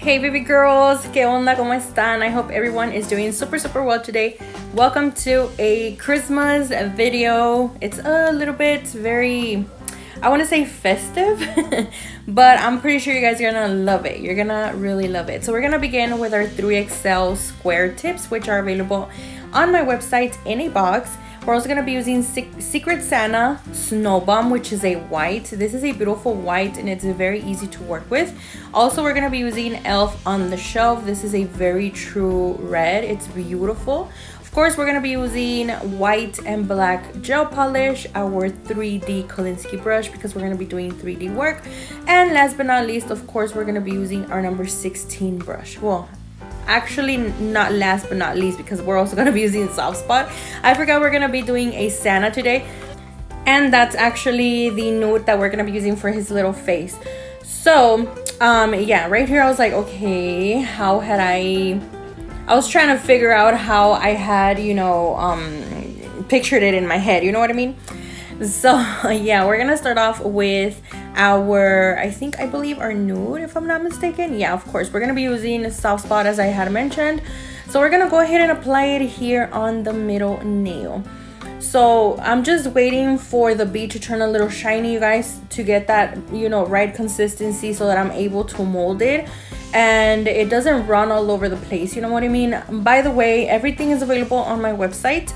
Hey baby girls, ¿qué onda? ¿Cómo están? I hope everyone is doing super well today. Welcome to a Christmas video. It's a little bit very, I want to say festive, but I'm pretty sure you guys are gonna love it. You're gonna really love it. So we're gonna begin with our 3XL square tips, which are available on my website in a box. We're also going to be using Secret Santa Snow Bomb, which is a white. This is a beautiful white and it's very easy to work with. Also, we're going to be using Elf on the Shelf. This is a very true red. It's beautiful. Of course, we're going to be using white and black gel polish, our 3D Kolinsky brush, because we're going to be doing 3D work. And last but not least, of course, we're going to be using our number 16 brush. Well, actually not last but not least, because we're also going to be using Soft Spot. I forgot we're going to be doing a Santa today, and that's actually the nude that we're going to be using for his little face. So yeah, right here I was like, okay, how had I was trying to figure out how I had, pictured it in my head, you know what I mean? So yeah, we're gonna start off with our, I believe our nude, if I'm not mistaken. Yeah, of course, we're gonna be using a Soft Spot, as I had mentioned. So we're gonna go ahead and apply it here on the middle nail. So I'm just waiting for the bead to turn a little shiny, you guys, to get that, right consistency so that I'm able to mold it and it doesn't run all over the place, you know what I mean? By the way, everything is available on my website.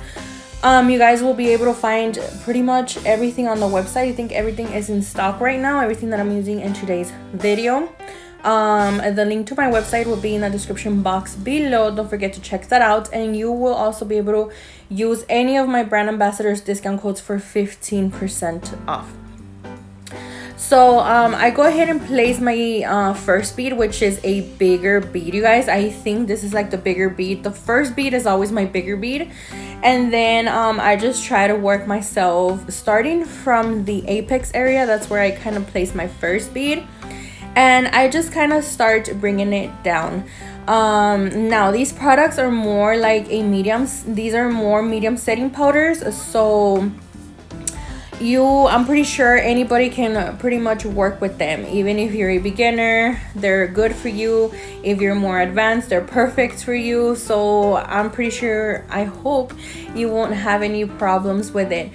You guys will be able to find pretty much everything on the website. I think everything is in stock right now, everything that I'm using in today's video. The link to my website will be in the description box below. Don't forget to check that out, and you will also be able to use any of my brand ambassadors discount codes for 15% off. So I go ahead and place my first bead, which is a bigger bead, you guys. I think this is like the bigger bead. The first bead is always my bigger bead, and then I just try to work myself starting from the apex area. That's where I kind of place my first bead, and I just kind of start bringing it down. Now these products are more like a medium. These are more medium setting powders, so I'm pretty sure anybody can pretty much work with them. Even if you're a beginner, they're good for you. If you're more advanced, they're perfect for you. So I'm pretty sure, I hope you won't have any problems with it.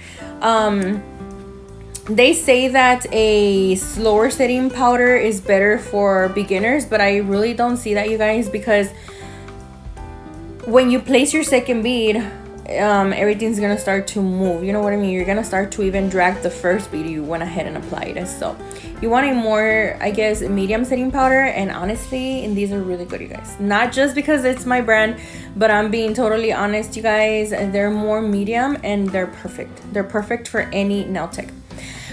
They say that a slower setting powder is better for beginners, but I really don't see that, you guys, because when you place your second bead, everything's gonna start to move, you know what I mean? You're gonna start to even drag the first bead you went ahead and applied it. So you want a more, I guess, medium setting powder, and honestly, and these are really good, you guys. Not just because it's my brand, but I'm being totally honest, you guys. They're more medium and they're perfect. They're perfect for any nail tech.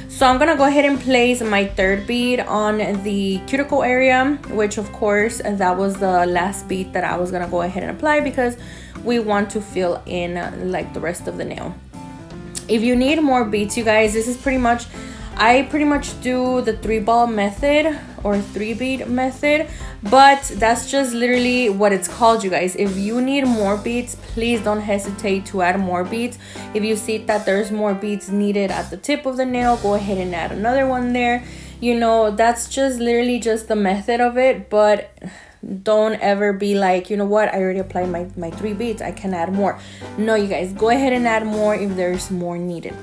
So I'm gonna go ahead and place my third bead on the cuticle area, which of course that was the last bead that I was gonna go ahead and apply, because we want to fill in like the rest of the nail. If you need more beads, you guys, this is I pretty much do the 3-ball method or 3-bead method, but that's just literally what it's called, you guys. If you need more beads, please don't hesitate to add more beads. If you see that there's more beads needed at the tip of the nail, go ahead and add another one there. That's just literally just the method of it, but don't ever be like, you know what, I already applied my 3 beads, I can add more. No, you guys, go ahead and add more if there's more needed.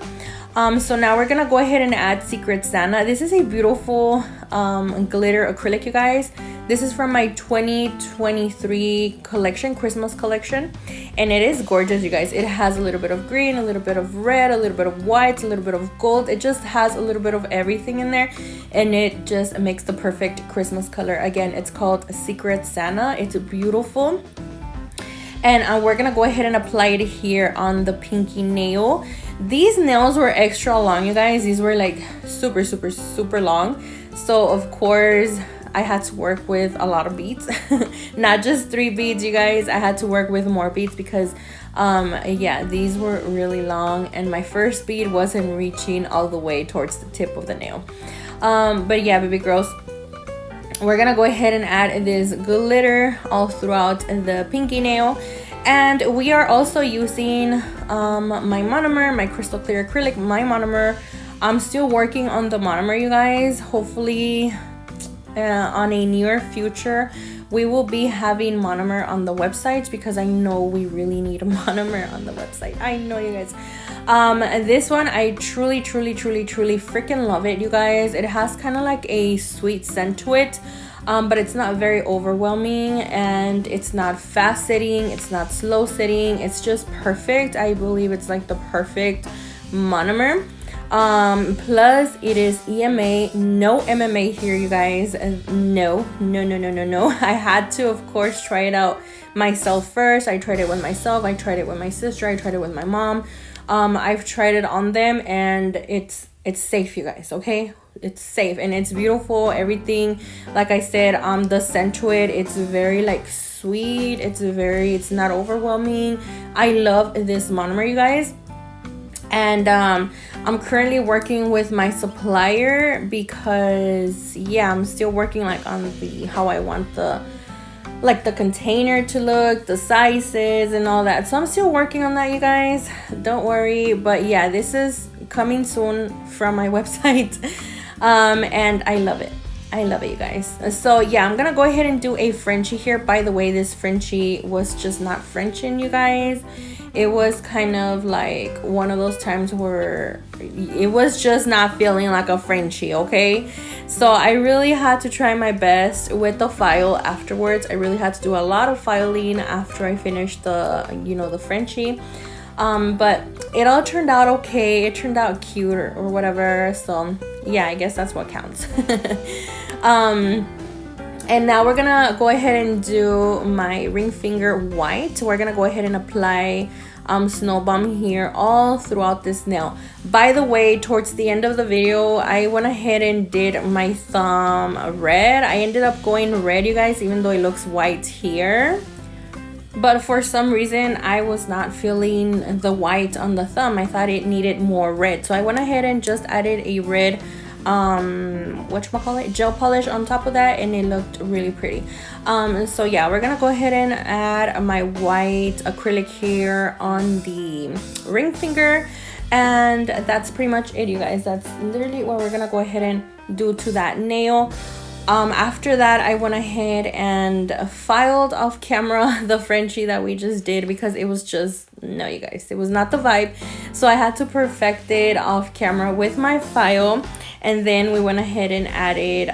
So now we're gonna go ahead and add Secret Santa. This is a beautiful glitter acrylic, you guys. This is from my 2023 collection, Christmas collection, and it is gorgeous, you guys. It has a little bit of green, a little bit of red, a little bit of white, a little bit of gold. It just has a little bit of everything in there, and it just makes the perfect Christmas color. Again, it's called Secret Santa. It's beautiful. And we're gonna go ahead and apply it here on the pinky nail. These nails were extra long, you guys. These were like super long. So of course I had to work with a lot of beads. Not just 3 beads, you guys. I had to work with more beads because yeah, these were really long and my first bead wasn't reaching all the way towards the tip of the nail. But yeah, baby girls, we're gonna go ahead and add this glitter all throughout the pinky nail, and we are also using my monomer, my crystal clear acrylic, my monomer. I'm still working on the monomer, you guys. Hopefully on a near future, we will be having monomer on the website, because I know we really need a monomer on the website. I know, you guys. This one, I truly freaking love it, you guys. It has kind of like a sweet scent to it, but it's not very overwhelming, and it's not fast setting, it's not slow setting, it's just perfect. I believe it's like the perfect monomer. Plus it is EMA, no MMA here, you guys. No. I had to, of course, try it out myself first. I tried it with myself, I tried it with my sister, I tried it with my mom. I've tried it on them, and it's safe, you guys. Okay, it's safe and it's beautiful. Everything, like I said, the scent to it, it's very like sweet, it's not overwhelming. I love this monomer, you guys. And I'm currently working with my supplier, because yeah, I'm still working like on how I want the container to look, the sizes and all that. So I'm still working on that, you guys, don't worry. But yeah, this is coming soon from my website. And I love it, you guys. So yeah, I'm gonna go ahead and do a Frenchie here. By the way, this Frenchie was just not Frenching, you guys. It was kind of like one of those times where it was just not feeling like a Frenchie, okay? So I really had to try my best with the file afterwards. I really had to do a lot of filing after I finished the Frenchie. But it all turned out okay. It turned out cute or whatever. So yeah, I guess that's what counts. And now we're gonna go ahead and do my ring finger white. We're gonna go ahead and apply Snow Bomb here all throughout this nail. By the way, towards the end of the video, I went ahead and did my thumb red. I ended up going red, you guys, even though it looks white here. But for some reason, I was not feeling the white on the thumb. I thought it needed more red. So I went ahead and just added a red gel polish on top of that, and it looked really pretty. So yeah, we're gonna go ahead and add my white acrylic here on the ring finger, and that's pretty much it, you guys. That's literally what we're gonna go ahead and do to that nail. After that, I went ahead and filed off camera the Frenchie that we just did, because it was just, no, you guys, it was not the vibe. So I had to perfect it off camera with my file. And then we went ahead and added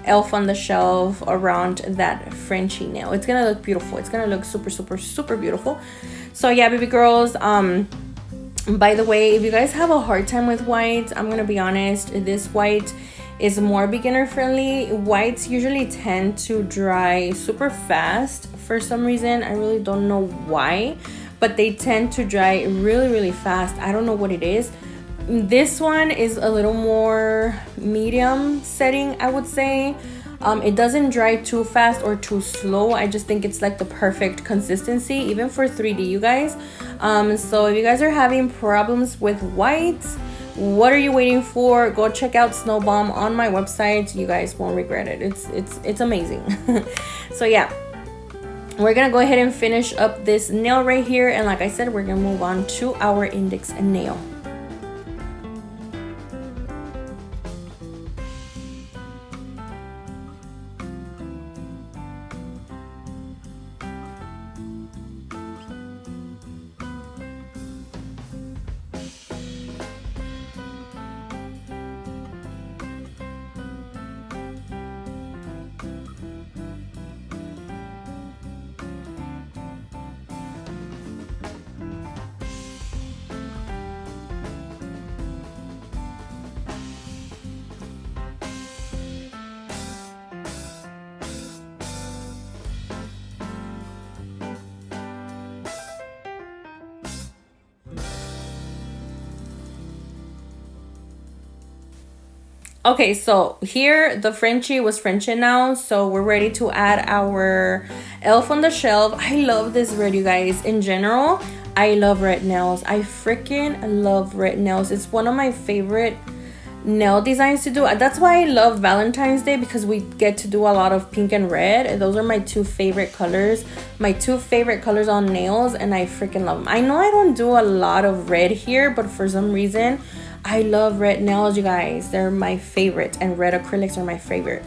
Elf on the Shelf around that Frenchie nail. It's gonna look beautiful. It's gonna look super beautiful. So yeah, baby girls, by the way, if you guys have a hard time with white, I'm gonna be honest, this white is more beginner friendly. Whites usually tend to dry super fast for some reason. I really don't know why, but they tend to dry really fast. I don't know what it is. This one is a little more medium setting, I would say. It doesn't dry too fast or too slow. I just think it's like the perfect consistency, even for 3D, you guys. So if you guys are having problems with whites, what are you waiting for? Go check out Snow Bomb on my website. You guys won't regret it. It's amazing. So yeah, we're gonna go ahead and finish up this nail right here, and like I said, we're gonna move on to our index nail. Okay, so here the Frenchie was Frenching now, so we're ready to add our Elf on the Shelf. I love this red, you guys. In general, I love red nails. I freaking love red nails. It's one of my favorite nail designs to do. That's why I love Valentine's Day, because we get to do a lot of pink and red. Those are my two favorite colors. My two favorite colors on nails, and I freaking love them. I know I don't do a lot of red here, but for some reason I love red nails, you guys. They're my favorite, and red acrylics are my favorite.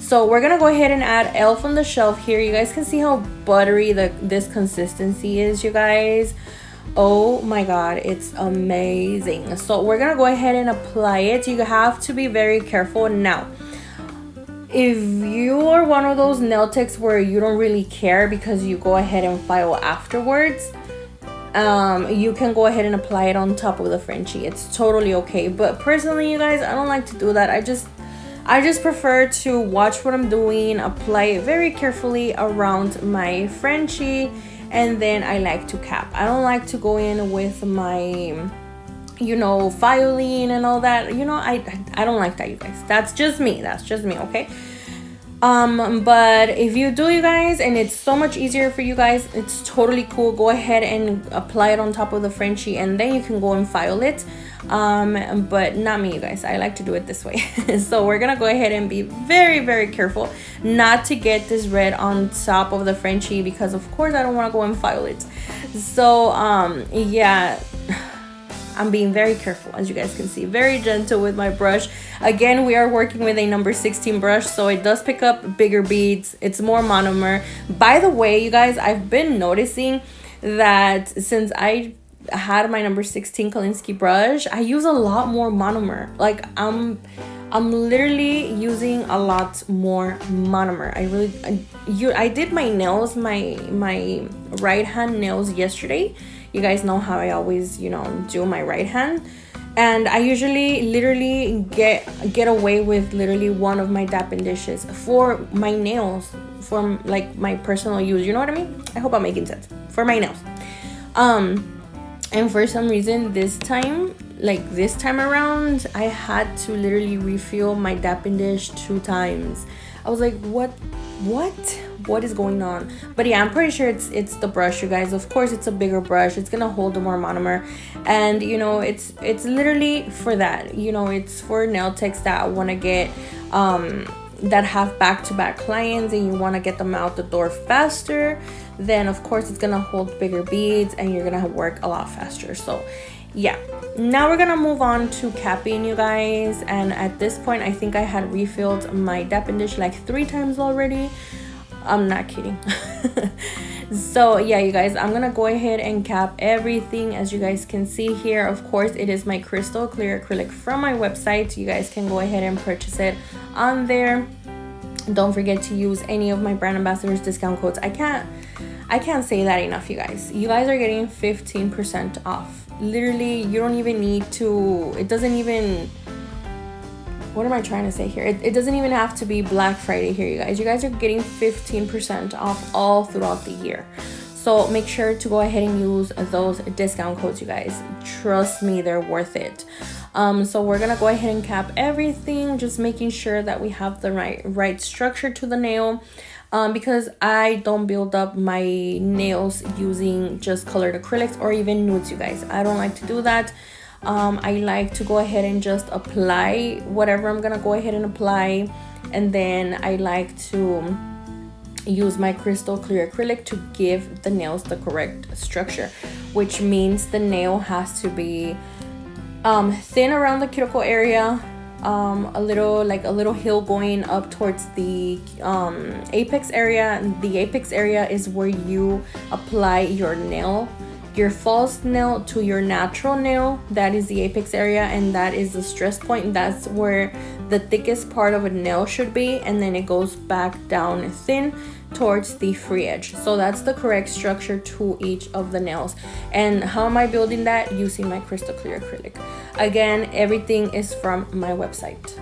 So we're gonna go ahead and add Elf on the Shelf here. You guys can see how buttery this consistency is, you guys. Oh my god, it's amazing. So we're gonna go ahead and apply it. You have to be very careful. Now, if you are one of those nail techs where you don't really care because you go ahead and file afterwards, you can go ahead and apply it on top of the Frenchie. It's totally okay. But personally, you guys, I don't like to do that. I just prefer to watch what I'm doing, apply it very carefully around my Frenchie, and then I like to cap. I don't like to go in with my, you know, filing and all that. You know, I don't like that, you guys. That's just me, okay? But if you do, you guys, and it's so much easier for you guys, it's totally cool. Go ahead and apply it on top of the Frenchie, and then you can go and file it. But not me, you guys. I like to do it this way. So we're gonna go ahead and be very, very careful not to get this red on top of the Frenchie, because of course I don't want to go and file it. So yeah, I'm being very careful, as you guys can see, very gentle with my brush. Again, we are working with a number 16 brush, so it does pick up bigger beads. It's more monomer. By the way, you guys, I've been noticing that since I had my number 16 Kolinsky brush, I use a lot more monomer. Like I'm literally using a lot more monomer. I did my nails, my right hand nails yesterday. You guys know how I always, you know, do my right hand, and I usually literally get away with literally one of my dapping dishes for my nails, for like my personal use. You know what I mean? I hope I'm making sense. For my nails. And for some reason this time around, I had to literally refill my dapping dish 2 times. I was like, what is going on? But yeah, I'm pretty sure it's the brush, you guys. Of course, it's a bigger brush. It's gonna hold more monomer, and you know, it's literally for that. You know, it's for nail techs that want to get that have back-to-back clients, and you want to get them out the door faster. Then of course it's gonna hold bigger beads, and you're gonna work a lot faster. So yeah, now we're gonna move on to capping, you guys. And at this point, I think I had refilled my dapping dish like 3 times already. I'm not kidding. So yeah, you guys, I'm gonna go ahead and cap everything. As you guys can see here, of course, it is my crystal clear acrylic from my website. You guys can go ahead and purchase it on there. Don't forget to use any of my brand ambassadors discount codes. I can't say that enough, you guys. You guys are getting 15% off. Literally, you don't even need to, it doesn't even, what am I trying to say here? It doesn't even have to be Black Friday here, you guys. You guys are getting 15% off all throughout the year. So make sure to go ahead and use those discount codes, you guys. Trust me, they're worth it. So we're gonna go ahead and cap everything, just making sure that we have the right structure to the nail. Because I don't build up my nails using just colored acrylics or even nudes, you guys. I don't like to do that. I like to go ahead and just apply whatever I'm gonna go ahead and apply, and then I like to use my crystal clear acrylic to give the nails the correct structure, which means the nail has to be thin around the cuticle area, a little hill going up towards the apex area. The apex area is where you apply your nail, your false nail to your natural nail. That is the apex area, and that is the stress point. That's where the thickest part of a nail should be, and then it goes back down thin towards the free edge. So that's the correct structure to each of the nails. And how am I building that? Using my crystal clear acrylic. Again, everything is from my website.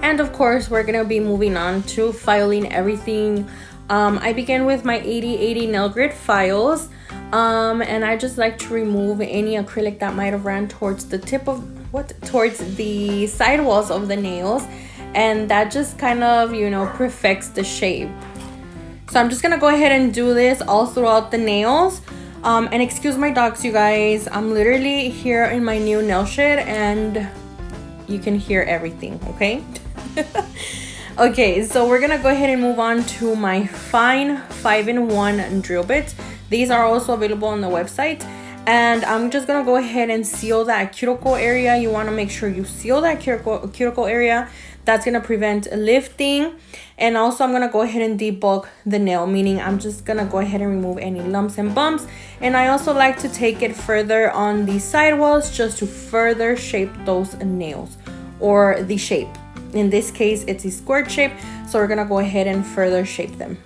And of course, we're gonna be moving on to filing everything. I began with my 80/80 nail grit files, and I just like to remove any acrylic that might have ran towards the tip of towards the side walls of the nails, and that just kind of, you know, perfects the shape. So I'm just gonna go ahead and do this all throughout the nails. And excuse my dogs, you guys. I'm literally here in my new nail shed and you can hear everything, okay? Okay, so we're gonna go ahead and move on to my fine 5-in-1 drill bits. These are also available on the website. And I'm just gonna go ahead and seal that cuticle area. You wanna make sure you seal that cuticle area. That's gonna prevent lifting. And also I'm gonna go ahead and debulk the nail, meaning I'm just gonna go ahead and remove any lumps and bumps. And I also like to take it further on the sidewalls just to further shape those nails, or the shape. In this case, it's a square shape, so we're gonna go ahead and further shape them.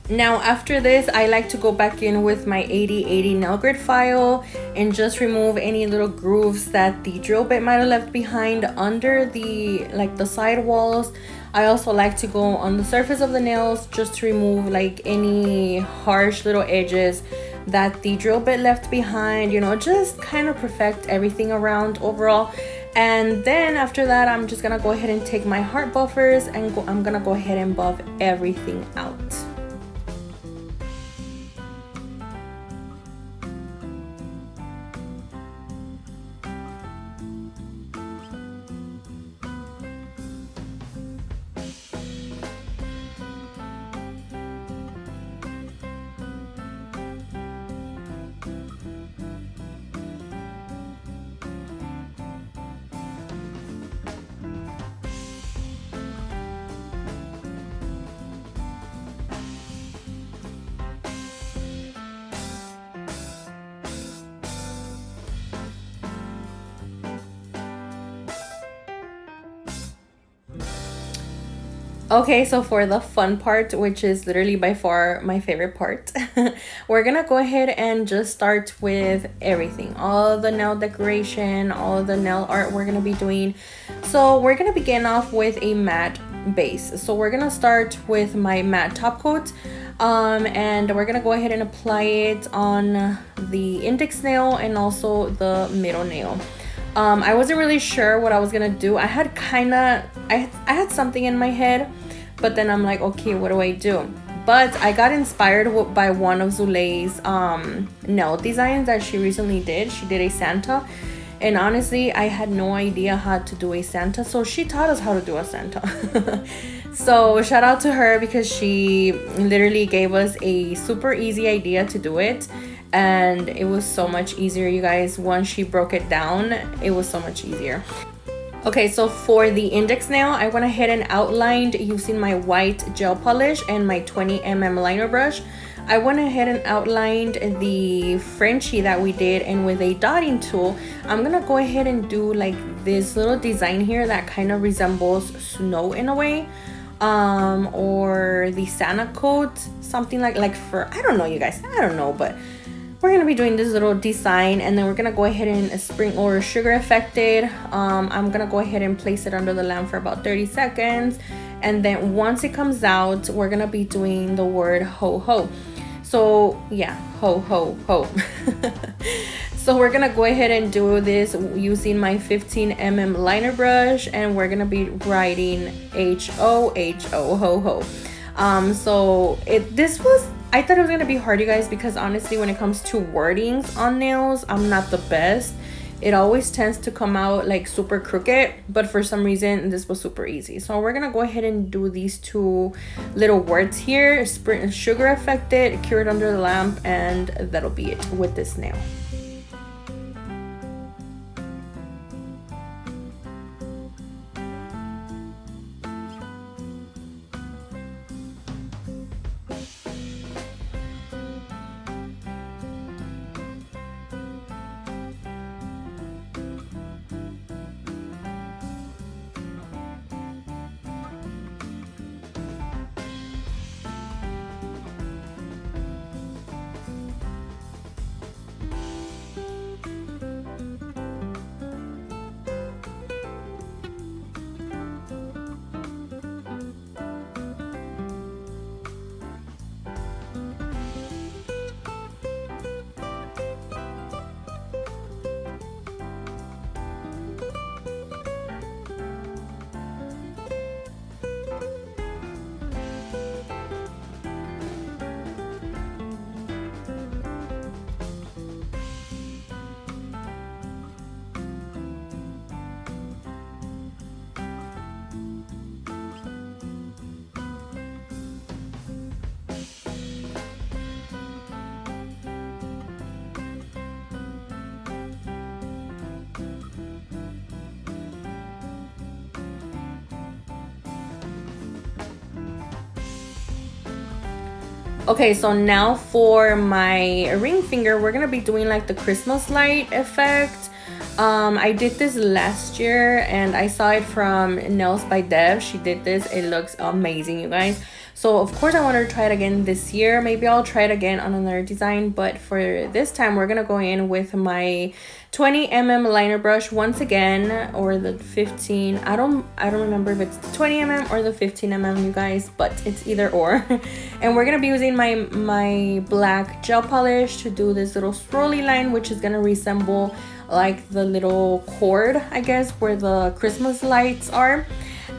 Now after this, I like to go back in with my 8080 nail grit file and just remove any little grooves that the drill bit might have left behind under the side walls. I also like to go on the surface of the nails just to remove like any harsh little edges that the drill bit left behind, you know, just kind of perfect everything around overall. And then after that, I'm just gonna go ahead and take my heart buffers and I'm gonna go ahead and buff everything out. Okay, so for the fun part, which is literally by far my favorite part, we're gonna go ahead and just start with everything, all the nail decoration, all the nail art we're gonna be doing. So we're gonna begin off with a matte base. So we're gonna start with my matte top coat, and we're gonna go ahead and apply it on the index nail and also the middle nail. I wasn't really sure what I was gonna do. I had something in my head, but then I'm like, okay, what do I do? But I got inspired by one of Zulei's nail designs that she recently did. She did a Santa, and honestly, I had no idea how to do a Santa, so she taught us how to do a Santa. So shout out to her because she literally gave us a super easy idea to do it. And it was so much easier, you guys. Once she broke it down, it was so much easier. Okay, so for the index nail, I went ahead and outlined using my white gel polish and my 20mm liner brush. I went ahead and outlined the Frenchie that we did, and with a dotting tool, I'm gonna go ahead and do like this little design here that kind of resembles snow in a way, or the Santa coat, something like for, I don't know, you guys, I don't know, but we're gonna be doing this little design, and then we're gonna go ahead and spring or sugar affected. I'm gonna go ahead and place it under the lamp for about 30 seconds, and then once it comes out, we're gonna be doing the word ho ho. So yeah, ho ho ho. So we're gonna go ahead and do this using my 15mm liner brush, and we're gonna be writing H-O, H-O, ho ho. So I thought it was gonna be hard, you guys, because honestly, when it comes to wordings on nails, I'm not the best. It always tends to come out like super crooked, but for some reason this was super easy. So we're gonna go ahead and do these two little words here, sugar affected, cured under the lamp, and that'll be it with this nail. Okay, so now for my ring finger, we're gonna be doing like the Christmas light effect. I did this last year and I saw it from Nails by Dev. She did this. It looks amazing, you guys. So of course I wanted to try it again this year. Maybe I'll try it again on another design, but for this time we're gonna go in with my 20 mm liner brush once again, or the 15. I don't remember if it's the 20 mm or the 15 mm, you guys, but it's either or. And we're gonna be using my black gel polish to do this little swirly line, which is gonna resemble like the little cord, I guess, where the Christmas lights are.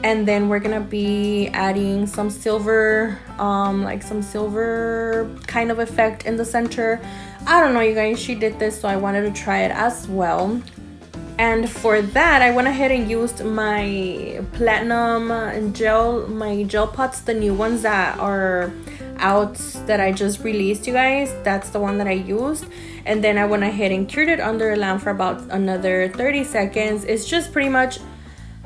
And then we're gonna be adding some silver, like some silver kind of effect in the center. I don't know, you guys, she did this, so I wanted to try it as well. And for that, I went ahead and used my platinum gel, my gel pots, the new ones that are out that I just released, you guys. That's the one that I used. And then I went ahead and cured it under a lamp for about another 30 seconds. It's just pretty much,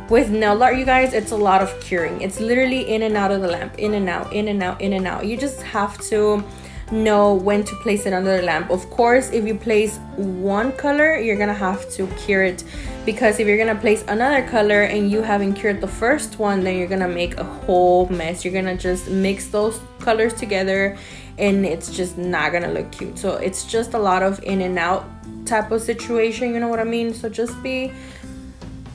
with nail art, you guys, it's a lot of curing. It's literally in and out of the lamp, in and out, in and out, in and out. You just have to know when to place it under the lamp. Of course, if you place one color, you're gonna have to cure it, because if you're gonna place another color and you haven't cured the first one, then you're gonna make a whole mess. You're gonna just mix those colors together and it's just not gonna look cute. So it's just a lot of in and out type of situation, you know what I mean? So just be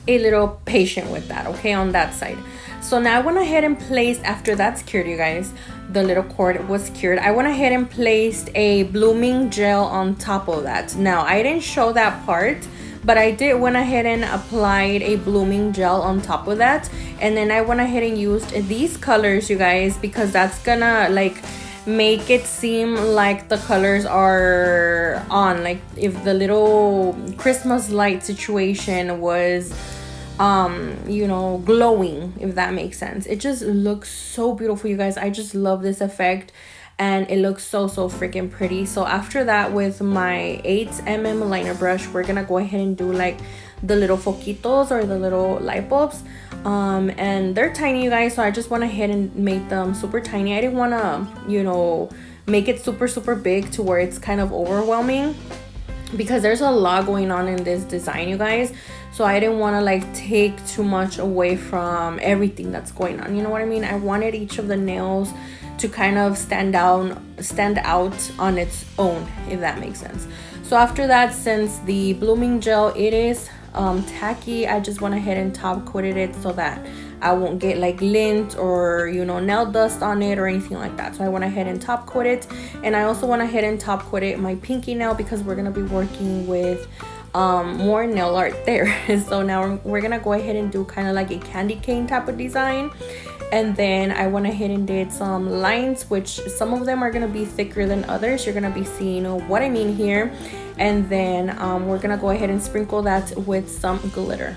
a little patient with that, okay, on that side. So now I went ahead and placed, after that's cured, you guys, the little cord was cured, I went ahead and placed a blooming gel on top of that. Now I didn't show that part, but I did went ahead and applied a blooming gel on top of that. And then I went ahead and used these colors, you guys, because that's gonna like make it seem like the colors are on, like if the little Christmas light situation was you know, glowing, if that makes sense. It just looks so beautiful, you guys. I just love this effect and it looks so freaking pretty. So after that, with my 8 mm liner brush, we're gonna go ahead and do like the little foquitos, or the little light bulbs, and they're tiny, you guys, so I just went ahead and made them super tiny. I didn't want to, you know, make it super big to where it's kind of overwhelming, because there's a lot going on in this design, you guys. So I didn't want to like take too much away from everything that's going on, you know what I mean? I wanted each of the nails to kind of stand out on its own, if that makes sense. So after that, since the blooming gel, it is tacky, I just went ahead and top coated it so that I won't get like lint or, you know, nail dust on it or anything like that. So I went ahead and top coat it. And I also went ahead and top coated my pinky nail, because we're gonna be working with more nail art there. So now we're gonna go ahead and do kind of like a candy cane type of design. And then I went ahead and did some lines, which some of them are gonna be thicker than others. You're gonna be seeing what I mean here. And then we're gonna go ahead and sprinkle that with some glitter.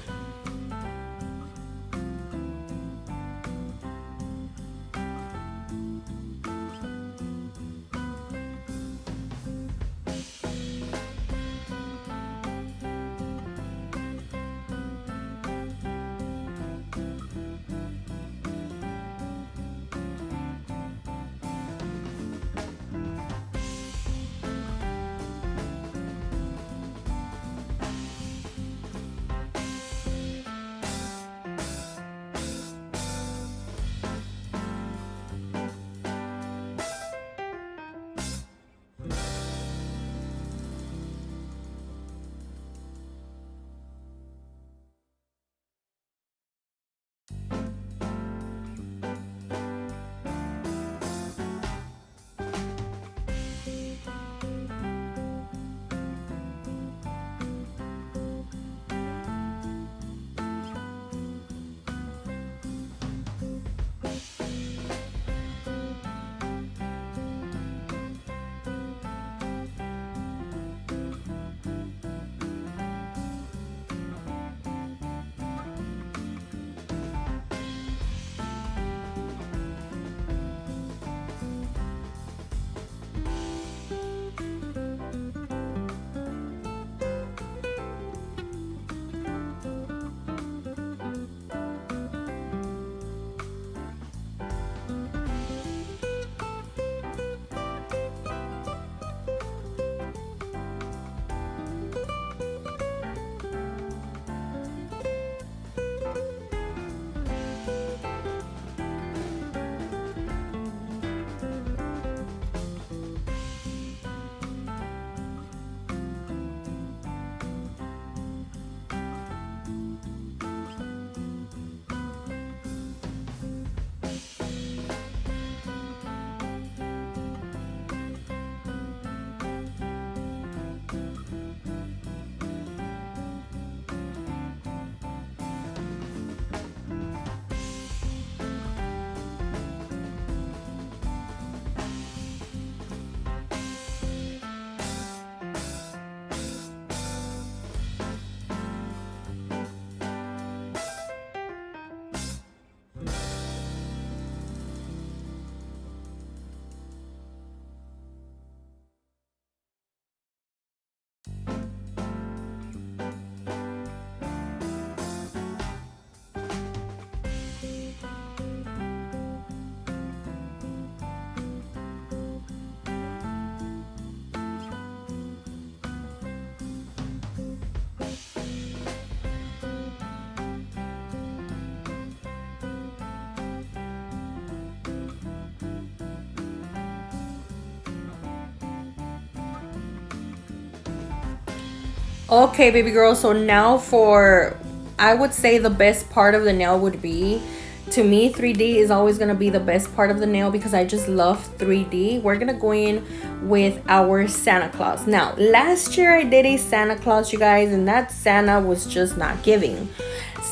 Okay, baby girl, so now for, I would say the best part of the nail would be, to me 3D is always going to be the best part of the nail because I just love 3D. We're going to go in with our Santa Claus. Now, last year I did a Santa Claus, you guys, and that Santa was just not giving.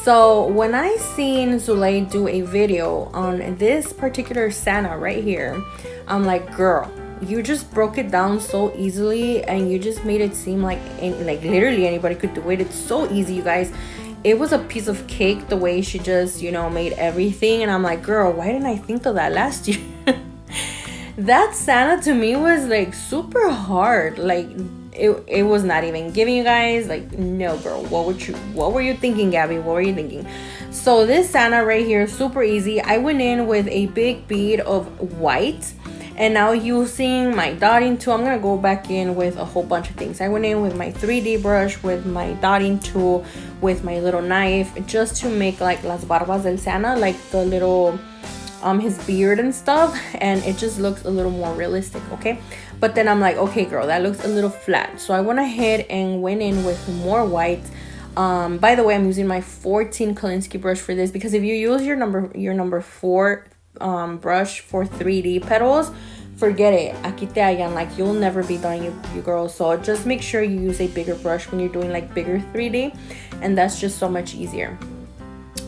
So when I seen Zulay do a video on this particular Santa right here, I'm like, girl, you just broke it down so easily and you just made it seem like literally anybody could do it. It's so easy, you guys. It was a piece of cake the way she just, you know, made everything. And I'm like, girl, why didn't I think of that last year? That Santa to me was like super hard. Like it was not even giving, you guys. Like, no, girl, what were you thinking, Gabby? What were you thinking? So this Santa right here, super easy. I went in with a big bead of white. And now using my dotting tool, I'm going to go back in with a whole bunch of things. I went in with my 3D brush, with my dotting tool, with my little knife, just to make like las barbas del Santa, like the little, his beard and stuff. And it just looks a little more realistic, okay? But then I'm like, okay, girl, that looks a little flat. So I went ahead and went in with more white. By the way, I'm using my 14 Kolinsky brush for this because if you use your number 4 brush for 3D petals, forget it. Aquí te hallan, like you'll never be done, you girls. So just make sure you use a bigger brush when you're doing like bigger 3D, and that's just so much easier.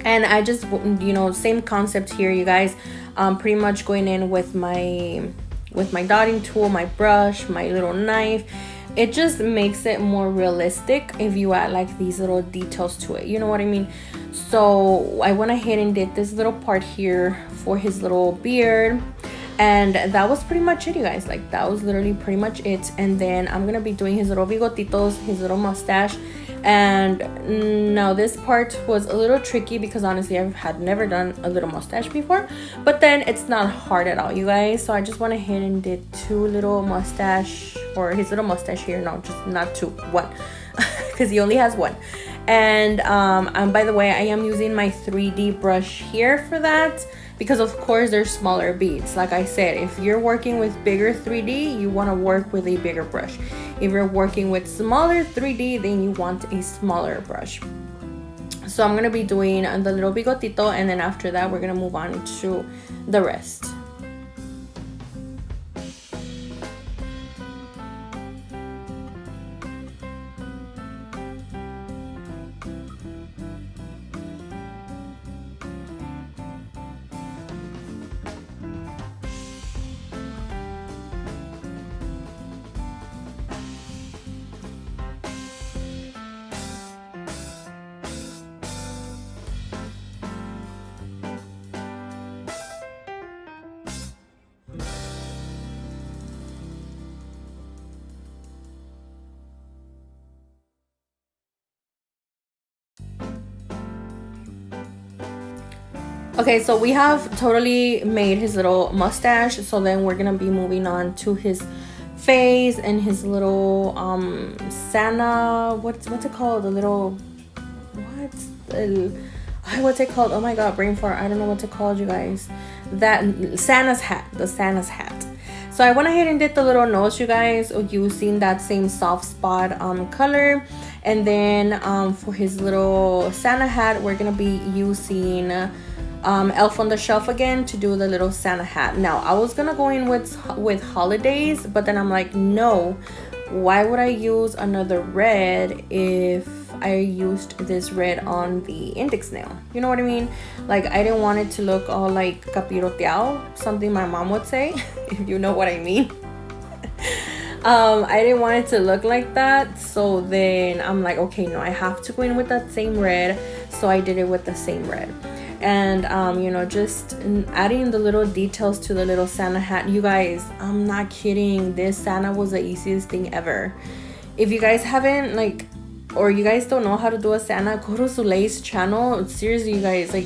And I just, you know, same concept here, you guys. Pretty much going in with my dotting tool, my brush, my little knife. It just makes it more realistic if you add like these little details to it, you know what I mean? So I went ahead and did this little part here for his little beard, and that was pretty much it, you guys. Like that was literally pretty much it. And then I'm gonna be doing his little bigotitos, his little mustache. And now this part was a little tricky because honestly I had never done a little mustache before, but then it's not hard at all, you guys. So I just went ahead and did 2 little mustache, or his little mustache here. No, just not 2, 1 because he only has 1. And by the way, I am using my 3D brush here for that because of course there's smaller beads. Like I said, if you're working with bigger 3D, you want to work with a bigger brush. If you're working with smaller 3D, then you want a smaller brush. So I'm going to be doing the little bigotito, and then after that we're going to move on to the rest. Okay, so we have totally made his little mustache. So then we're gonna be moving on to his face and his little Santa. What's it called? The little what's it called? Oh my god, brain fart. I don't know what to call you guys. That Santa's hat. The Santa's hat. So I went ahead and did the little nose, you guys, using that same soft spot color. And then for his little Santa hat, we're gonna be using Elf on the Shelf again to do the little Santa hat. Now I was gonna go in with holidays, but then I'm like, no, why would I use another red if I used this red on the index nail? You know what I mean? Like I didn't want it to look all like capiroteado, something my mom would say, if you know what I mean. I didn't want it to look like that. So then I'm like, okay, no, I have to go in with that same red. So I did it with the same red. And you know, just adding the little details to the little Santa hat. You guys, I'm not kidding, this Santa was the easiest thing ever. If you guys haven't, like, or you guys don't know how to do a Santa, go to Zulay's channel. Seriously, you guys, like,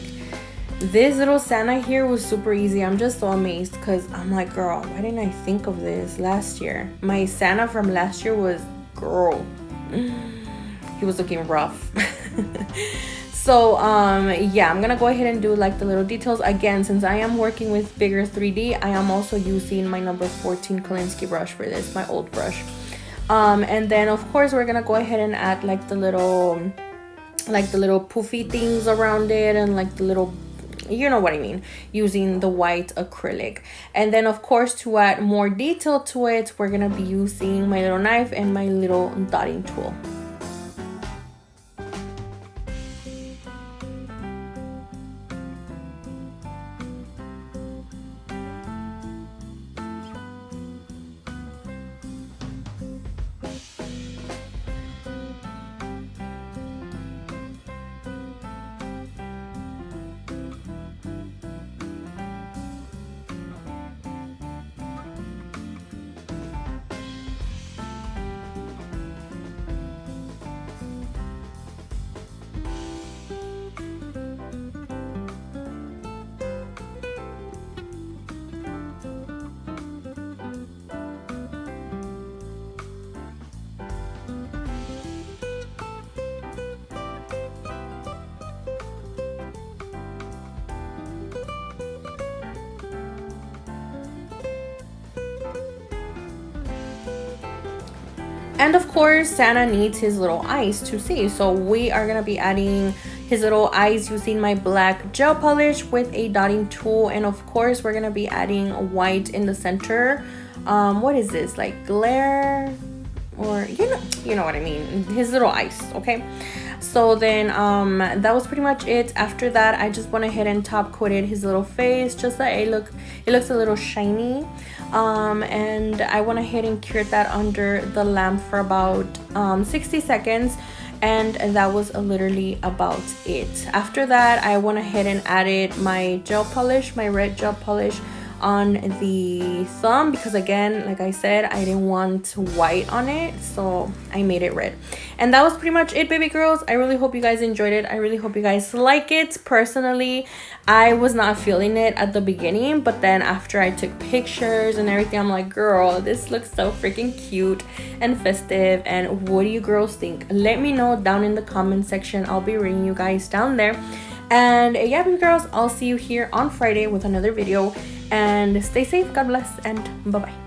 this little Santa here was super easy. I'm just so amazed because I'm like, girl, why didn't I think of this last year? My Santa from last year was, girl, he was looking rough. So yeah, I'm gonna go ahead and do like the little details again. Since I am working with bigger 3D, I am also using my number 14 Kolinsky brush for this, my old brush. And then of course we're gonna go ahead and add like the little poofy things around it, and like the little, you know what I mean, using the white acrylic. And then of course, to add more detail to it, we're gonna be using my little knife and my little dotting tool. And of course, Santa needs his little eyes to see. So we are going to be adding his little eyes using my black gel polish with a dotting tool. And of course, we're going to be adding white in the center. What is this? Like glare? Or, you know what I mean. His little eyes, okay? So then that was pretty much it. After that, I just went ahead and top coated his little face just that it looks a little shiny. And I went ahead and cured that under the lamp for about 60 seconds, and that was literally about it. After that, I went ahead and added my gel polish, my red gel polish on the thumb, because again, like I said, I didn't want white on it, so I made it red. And that was pretty much it, baby girls. I really hope you guys enjoyed it. I really hope you guys like it. Personally, I was not feeling it at the beginning, but then after I took pictures and everything, I'm like, girl, this looks so freaking cute and festive. And what do you girls think? Let me know down in the comment section. I'll be reading you guys down there. And yeah, baby girls, I'll see you here on Friday with another video. And stay safe, God bless, and bye-bye.